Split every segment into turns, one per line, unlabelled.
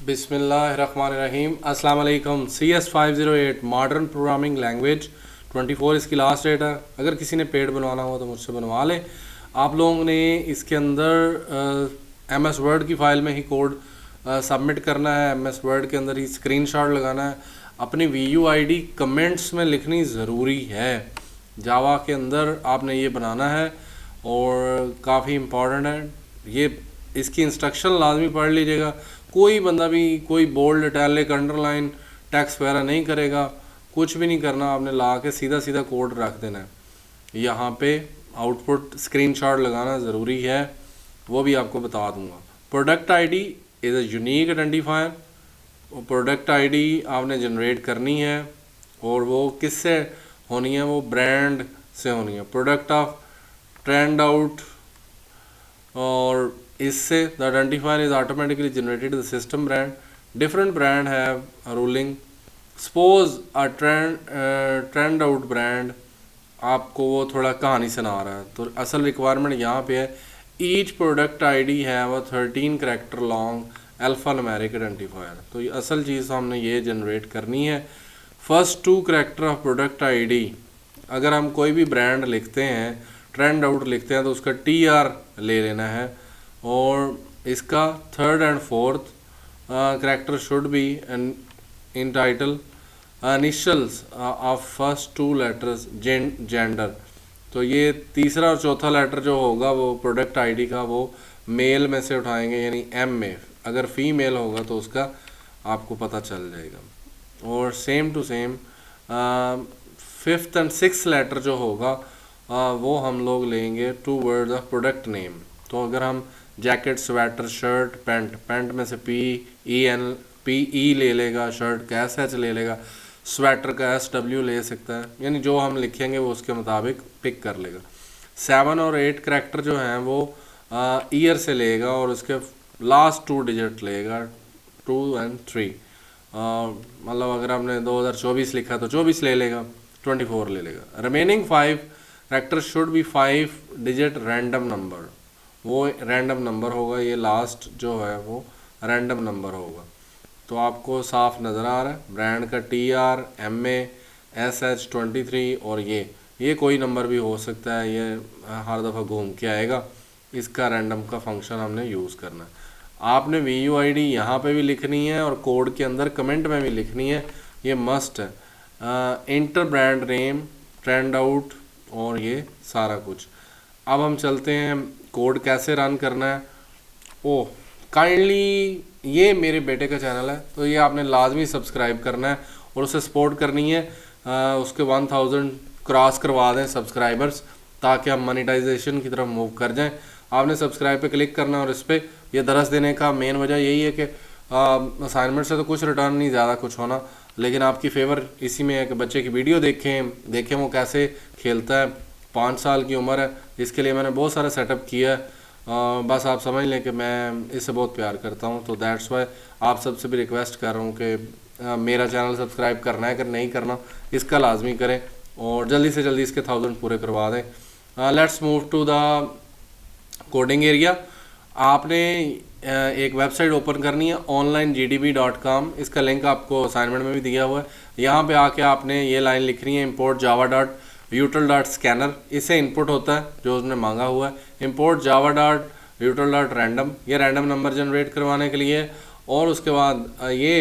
बिस्मिल्लाहिर्रहमानिर्रहीम। अस्सलाम वालेकुम। CS508 मॉडर्न प्रोग्रामिंग लैंग्वेज 24 इसकी लास्ट डेट है। अगर किसी ने पेड बनवाना हो तो मुझसे बनवा लें। आप लोगों ने इसके अंदर MS वर्ड की फ़ाइल में ही कोड सबमिट करना है। MS वर्ड के अंदर ही स्क्रीनशॉट लगाना है। अपनी VUID कमेंट्स में लिखनी ज़रूरी है। जावा के अंदर आपने ये बनाना है और काफ़ी इम्पॉर्टेंट है ये। इसकी इंस्ट्रक्शन लाजमी पढ़ लीजिएगा। कोई बंदा भी कोई बोल्ड इटैलिक अंडरलाइन टेक्स्ट वगैरह नहीं करेगा, कुछ भी नहीं करना। आपने ला के सीधा सीधा कोड रख देना है। यहाँ पे आउटपुट स्क्रीनशॉट लगाना ज़रूरी है, वो भी आपको बता दूंगा। Product ID is a unique identifier. Product ID आपने जनरेट करनी है और वो किससे होनी है? वो ब्रांड से होनी है। प्रोडक्ट ऑफ ट्रेंड आउट, और इससे the identifier is automatically generated the system brand. Different brand have ruling. Suppose a trend out brand आपको वो थोड़ा कहानी सुना रहा है, तो असल रिक्वायरमेंट यहाँ पे है each product ID have a 13 character long alpha numeric identifier. तो ये असल चीज़ हमने ये जनरेट करनी है। First 2 character of product ID, अगर हम कोई भी ब्रांड लिखते हैं, ट्रेंड आउट लिखते हैं, तो उसका TR ले लेना है। और इसका third and fourth character should be in title initials of first 2 letters gender. तो ये तीसरा और चौथा लेटर जो होगा वो प्रोडक्ट आईडी का वो मेल में से उठाएंगे, यानी M में। अगर फीमेल होगा तो उसका आपको पता चल जाएगा। और same to same 5th and 6th letter जो होगा वो हम लोग लेंगे 2 वर्ड्स ऑफ प्रोडक्ट नेम। तो अगर हम जैकेट, स्वेटर, शर्ट, पैंट में से PE ले लेगा, शर्ट का SH ले लेगा, स्वेटर का SW ले सकता है, यानी जो हम लिखेंगे वो उसके मुताबिक पिक कर लेगा। 7 और 8 करैक्टर जो हैं वो ईयर से लेगा और उसके लास्ट 2 डिजिट लेगा, 2 और 3। मतलब अगर हमने 2024 लिखा तो 24 ले लेगा, 24 ले लेगा। Remaining 5 character should be 5 digit random number. वो रैंडम नंबर होगा, ये लास्ट जो है वो रैंडम नंबर होगा। तो आपको साफ नज़र आ रहा है ब्रांड का TR, MA, SH 23 और ये कोई नंबर भी हो सकता है, ये हर दफ़ा घूम के आएगा। इसका रैंडम का फंक्शन हमने यूज़ करना है। आपने VUID यहाँ पे भी लिखनी है और कोड के अंदर कमेंट में भी लिखनी है, ये मस्ट है। Inter brand name, trend out और ये सारा कुछ। अब हम चलते हैं कोड कैसे रन करना है। ओह काइंडली, ये मेरे बेटे का चैनल है तो ये आपने लाजमी सब्सक्राइब करना है और उसे सपोर्ट करनी है। उसके 1000 क्रॉस करवा दें सब्सक्राइबर्स, ताकि हम मोनेटाइजेशन की तरफ मूव कर जाएं। आपने सब्सक्राइब पे क्लिक करना और इस पर यह दरस देने का मेन वजह यही है कि असाइनमेंट से तो कुछ रिटर्न नहीं, ज़्यादा कुछ होना, लेकिन आपकी फेवर इसी में है कि बच्चे की वीडियो देखें वो कैसे खेलता है। 5 साल की उम्र है, इसके लिए मैंने बहुत सारा सेटअप किया है। बस आप समझ लें कि मैं इससे बहुत प्यार करता हूं, तो दैट्स वाई आप सबसे भी रिक्वेस्ट कर रहा हूं कि मेरा चैनल सब्सक्राइब करना है, अगर नहीं करना इसका लाजमी करें और जल्दी से जल्दी इसके 1000 पूरे करवा दें। Let's move to the coding area. आपने एक वेबसाइट ओपन करनी है onlinegdb.com। इसका लिंक आपको असाइनमेंट में भी दिया हुआ है। यहाँ पे आके आपने ये लाइन लिखनी है, इम्पोर्ट java.util.scanner। इससे इनपुट होता है जो उसने मांगा हुआ है। इम्पोर्ट java.util.random, ये रैंडम नंबर जनरेट करवाने के लिए। और उसके बाद ये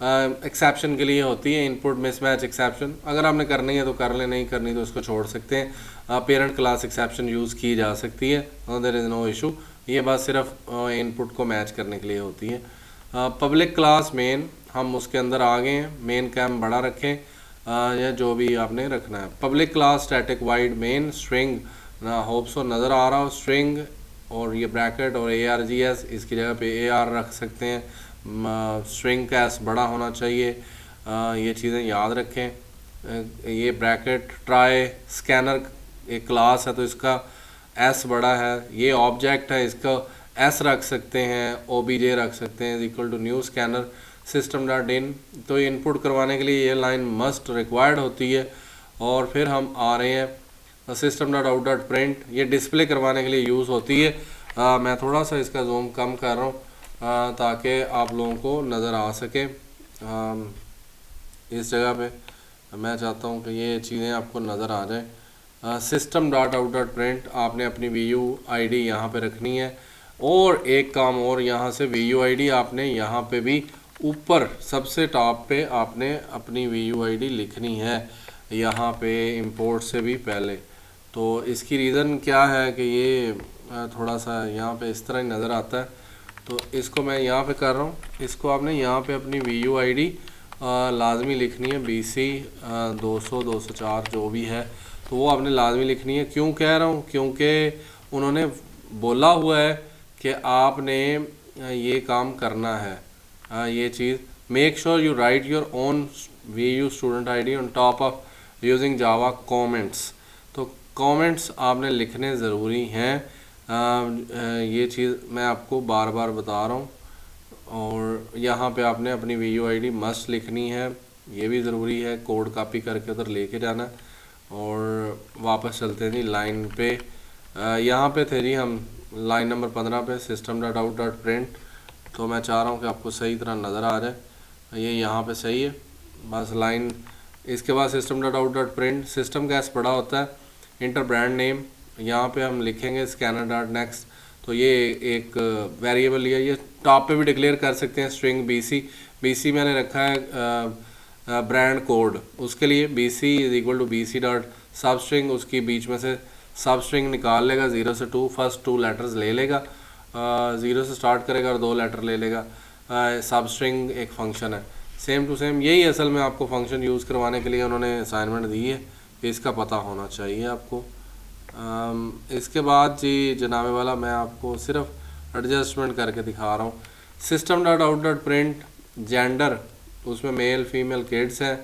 एक्सेप्शन के लिए होती है, इनपुट मिसमैच एक्सेप्शन। अगर आपने करनी है तो कर ले, नहीं करनी तो उसको छोड़ सकते हैं। पेरेंट क्लास एक्सेप्शन यूज़ की जा सकती है, देयर इज़ नो इशू। ये बात सिर्फ इनपुट को मैच करने के लिए होती है। पब्लिक क्लास मेन, हम उसके अंदर आ गए हैं। मेन कैम बड़ा रखें या जो भी आपने रखना है। Public class static wide main string, ना होप सो नज़र आ रहा हो स्ट्रिंग, और ये ब्रैकेट और ARGS, इसकी जगह पे AR रख सकते हैं। स्ट्रिंग का S बड़ा होना चाहिए, ये चीज़ें याद रखें। ये ब्रैकेट ट्राई स्कैनर एक क्लास है तो इसका S बड़ा है। ये ऑब्जेक्ट है, इसका S रख सकते हैं, OBJ रख सकते हैं equal to new scanner system.in। तो इनपुट करवाने के लिए ये लाइन मस्ट रिक्वायर्ड होती है। और फिर हम आ रहे हैं system.out.print, ये डिस्प्ले करवाने के लिए यूज़ होती है। मैं थोड़ा सा इसका जूम कम कर रहा हूँ ताकि आप लोगों को नज़र आ सके। इस जगह पे मैं चाहता हूँ कि ये चीज़ें आपको नज़र आ जाए। System dot out dot print आपने अपनी VUID यहाँ पे रखनी है, और एक काम और, यहाँ से VUID आपने यहाँ पे भी ऊपर सबसे टॉप पे आपने अपनी VUID लिखनी है, यहाँ पे इंपोर्ट से भी पहले। तो इसकी रीज़न क्या है कि ये थोड़ा सा यहाँ पे इस तरह ही नज़र आता है, तो इसको मैं यहाँ पे कर रहा हूँ। इसको आपने यहाँ पे अपनी VUID लाजमी लिखनी है, BC 200 204 जो भी है, तो वो आपने लाजमी लिखनी है। क्यों कह रहा हूँ, क्योंकि उन्होंने बोला हुआ है कि आपने ये काम करना है। ये चीज़, make sure you write your own VU student ID on top of using Java comments. तो कमेंट्स आपने लिखने ज़रूरी हैं। ये चीज़ मैं आपको बार बार बता रहा हूँ। और यहाँ पे आपने अपनी VUID मस्ट लिखनी है, ये भी ज़रूरी है। कोड कॉपी करके उधर लेके जाना। और वापस चलते हैं जी लाइन पे। यहाँ पे थे जी हम लाइन नंबर 15 पे, system dot out dot print. तो मैं चाह रहा हूँ कि आपको सही तरह नज़र आ जाए। ये यहाँ पे सही है, बस लाइन। इसके बाद system dot out dot print, system cash बड़ा होता है, इंटर ब्रांड नेम यहाँ पे हम लिखेंगे स्कैनर डॉट नेक्स्ट। तो ये एक वेरिएबल है, ये टॉप पे भी डिक्लेयर कर सकते हैं। स्ट्रिंग BC मैंने रखा है ब्रांड कोड, उसके लिए BC is equal to BC dot substring, उसकी बीच में से सब स्ट्रिंग निकाल लेगा 0 से 2, फर्स्ट 2 लेटर्स ले लेगा, 0 से स्टार्ट करेगा और 2 लेटर ले लेगा। सब स्ट्रिंग एक फंक्शन है, सेम टू सेम। यही असल में आपको फंक्शन यूज़ करवाने के लिए उन्होंने असाइनमेंट दी है कि इसका पता होना चाहिए आपको। इसके बाद जी जनाबे वाला मैं आपको सिर्फ एडजस्टमेंट करके दिखा रहा हूँ। System dot out dot print gender, उसमें मेल फीमेल किड्स है।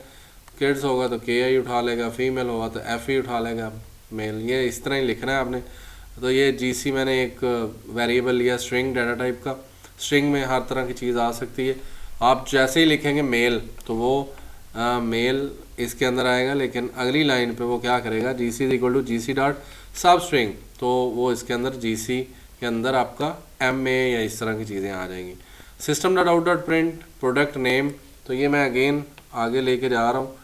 किड्स होगा तो KI उठा लेगा, फीमेल होगा तो FE उठा लेगा, मेल। ये इस तरह ही लिखना है आपने। तो ये GC मैंने एक वेरिएबल लिया स्ट्रिंग डाटा टाइप का। स्ट्रिंग में हर तरह की चीज़ आ सकती है। आप जैसे ही लिखेंगे मेल तो वो मेल इसके अंदर आएगा, लेकिन अगली लाइन पे वो क्या करेगा, GC is equal to GC dot substring, तो वो इसके अंदर GC के अंदर आपका MA या इस तरह की चीज़ें आ जाएंगी। System dot out dot print product name, तो ये मैं अगेन आगे लेके जा रहा हूँ,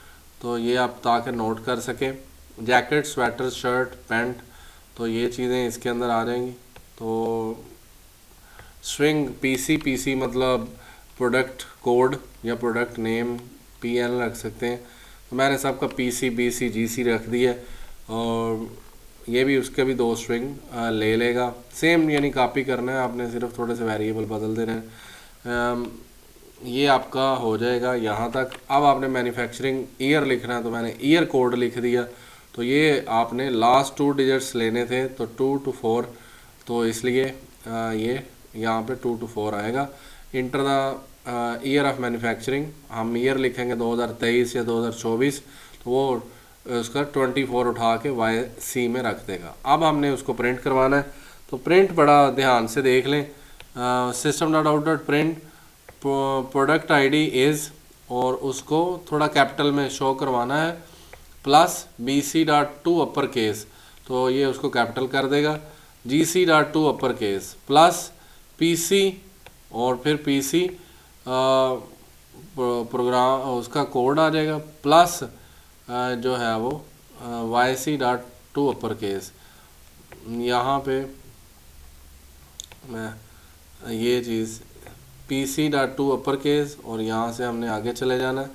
तो ये आप ताकि नोट कर सकें। जैकेट, स्वेटर, शर्ट, पैंट, तो ये चीज़ें इसके अंदर आ जाएंगी। तो स्ट्रिंग PC मतलब प्रोडक्ट कोड या प्रोडक्ट नेम PN रख सकते हैं। तो मैंने सबका PC BC GC रख दिया, और ये भी उसके भी 2 स्ट्रिंग ले लेगा। सेम यानी कॉपी करना है आपने, सिर्फ थोड़े से वेरिएबल बदल देने हैं। ये आपका हो जाएगा यहाँ तक। अब आपने मैन्युफैक्चरिंग ईयर लिखना है, तो मैंने ईयर कोड लिख दिया। तो ये आपने लास्ट 2 डिजिट्स लेने थे, तो 2 to 4, तो इसलिए ये यहाँ पे 2 to 4 आएगा। Enter the year of manufacturing, हम ईयर लिखेंगे 2023 या 2024, तो वो उसका 24 उठा के YC में रख देगा। अब हमने उसको प्रिंट करवाना है, तो प्रिंट बड़ा ध्यान से देख लें। System dot out dot print product ID is, और उसको थोड़ा कैपिटल में शो करवाना है, plus BC dot to upper case, तो ये उसको कैपिटल कर देगा। GC dot to upper case plus PC, और फिर PC प्रोग्राम उसका कोड आ जाएगा, प्लस जो है वो YC dot to upper case. यहाँ पे मैं ये चीज़ PC dot to upper case, और यहाँ से हमने आगे चले जाना है,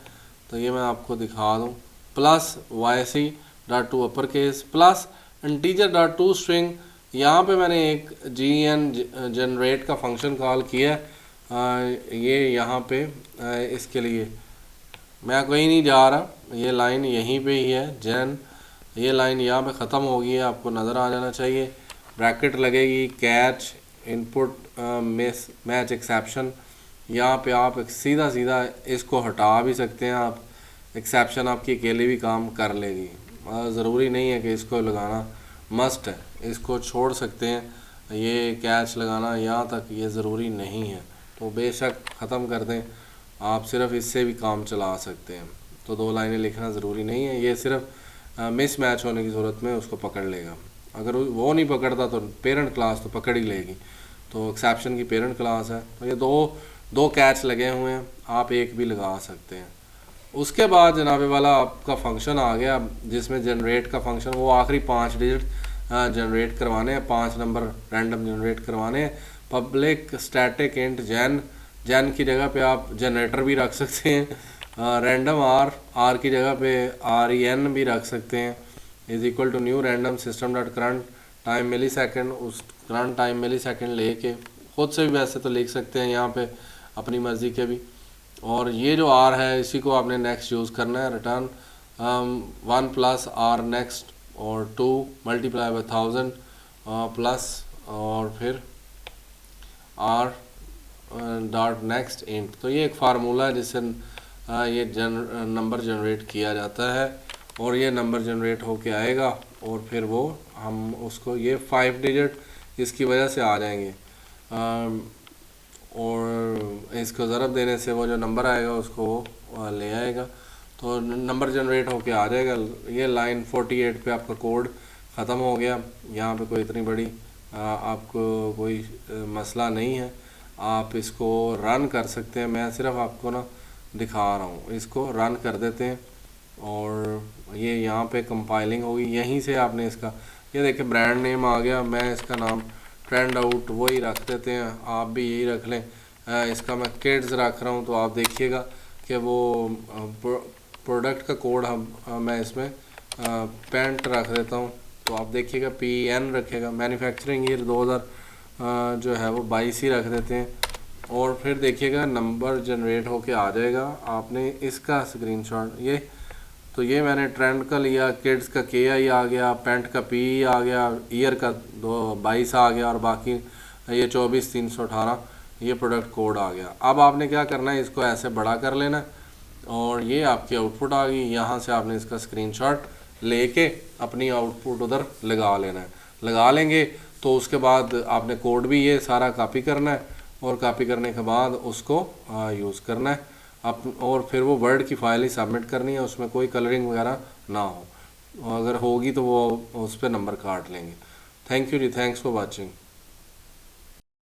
तो ये मैं आपको दिखा दूँ, plus YC dot to upper case plus integer dot to string. यहाँ पे मैंने एक GN जनरेट का फंक्शन कॉल किया है। ये यहाँ पे इसके लिए मैं कहीं नहीं जा रहा, ये लाइन यहीं पे ही है जेन, ये लाइन यहाँ पे ख़त्म हो गई है, आपको नज़र आ जाना चाहिए। ब्रैकेट लगेगी, कैच इनपुट मैच एक्सेप्शन, यहाँ पे आप सीधा सीधा इसको हटा भी सकते हैं। आप एक्सेप्शन आपकी अकेले भी काम कर लेगी, ज़रूरी नहीं है कि इसको लगाना मस्ट है, इसको छोड़ सकते हैं। ये कैच लगाना यहाँ तक ये ज़रूरी नहीं है, तो बेशक ख़त्म कर दें, आप सिर्फ इससे भी काम चला सकते हैं। तो 2 लाइनें लिखना ज़रूरी नहीं है, ये सिर्फ मिस मैच होने की ज़रूरत में उसको पकड़ लेगा। अगर वो नहीं पकड़ता तो पेरेंट क्लास तो पकड़ ही लेगी। तो एक्सेप्शन की पेरेंट क्लास है। तो ये दो कैच लगे हुए हैं, आप एक भी लगा सकते हैं। उसके बाद जनाबे वाला आपका फंक्शन आ गया जिसमें जनरेट का फंक्शन, वो आखिरी 5 डिजिट जनरेट करवाने हैं, 5 नंबर रैंडम जनरेट करवाने हैं। पब्लिक स्टैटिक इंट जैन की जगह पे आप जनरेटर भी रख सकते हैं। रैंडम आर की जगह पे REN भी रख सकते हैं। Is equal to new random system dot current time millisecond, उस करंट टाइम मिली सेकेंड लेके खुद से भी वैसे तो लिख सकते हैं यहाँ पे अपनी मर्ज़ी के भी। और ये जो आर है इसी को आपने नेक्स्ट यूज़ करना है। रिटर्न 1 प्लस आर नेक्स्ट और 2 मल्टीप्लाई बाई 1000 प्लस और फिर आर डॉट नेक्स्ट इंट। तो ये एक फार्मूला है जिससे ये नंबर जनरेट किया जाता है और ये नंबर जनरेट होके आएगा और फिर वो हम उसको ये 5 डिजिट इसकी वजह से आ जाएंगे और इसको ज़रब देने से वो जो नंबर आएगा उसको वो ले आएगा, तो नंबर जनरेट होके आ जाएगा। ये लाइन 48 पे आपका कोड ख़त्म हो गया। यहाँ पे कोई इतनी बड़ी आपको कोई मसला नहीं है, आप इसको रन कर सकते हैं। मैं सिर्फ आपको ना दिखा रहा हूँ, इसको रन कर देते हैं और ये यहाँ पे कंपाइलिंग होगी। यहीं से आपने इसका ये देखिए ब्रांड नेम आ गया, मैं इसका नाम ट्रेंड आउट वही रख देते हैं, आप भी यही रख लें। इसका मैं किड्स रख रहा हूँ, तो आप देखिएगा कि वो प्रोडक्ट का कोड मैं इसमें पेंट रख देता हूँ, तो आप देखिएगा PN रखेगा। मैन्युफैक्चरिंग ईयर 2000 जो है वो 22 ही रख देते हैं और फिर देखिएगा नंबर जनरेट होके आ जाएगा। आपने इसका स्क्रीनशॉट तो ये मैंने ट्रेंड का लिया, किड्स का KI आ गया, पेंट का PE आ गया, ईयर का 22 आ गया और बाकी ये 24318 ये प्रोडक्ट कोड आ गया। अब आपने क्या करना है, इसको ऐसे बड़ा कर लेना और ये आपकी आउटपुट आ गई। यहाँ से आपने इसका स्क्रीनशॉट लेके अपनी आउटपुट उधर लगा लेना है। लगा लेंगे तो उसके बाद आपने कोड भी ये सारा कॉपी करना है और कॉपी करने के बाद उसको यूज़ करना है और फिर वो वर्ड की फाइल ही सबमिट करनी है, उसमें कोई कलरिंग वगैरह ना हो। अगर होगी तो वो उस पर नंबर काट लेंगे। थैंक यू जी, थैंक्स फॉर वाचिंग।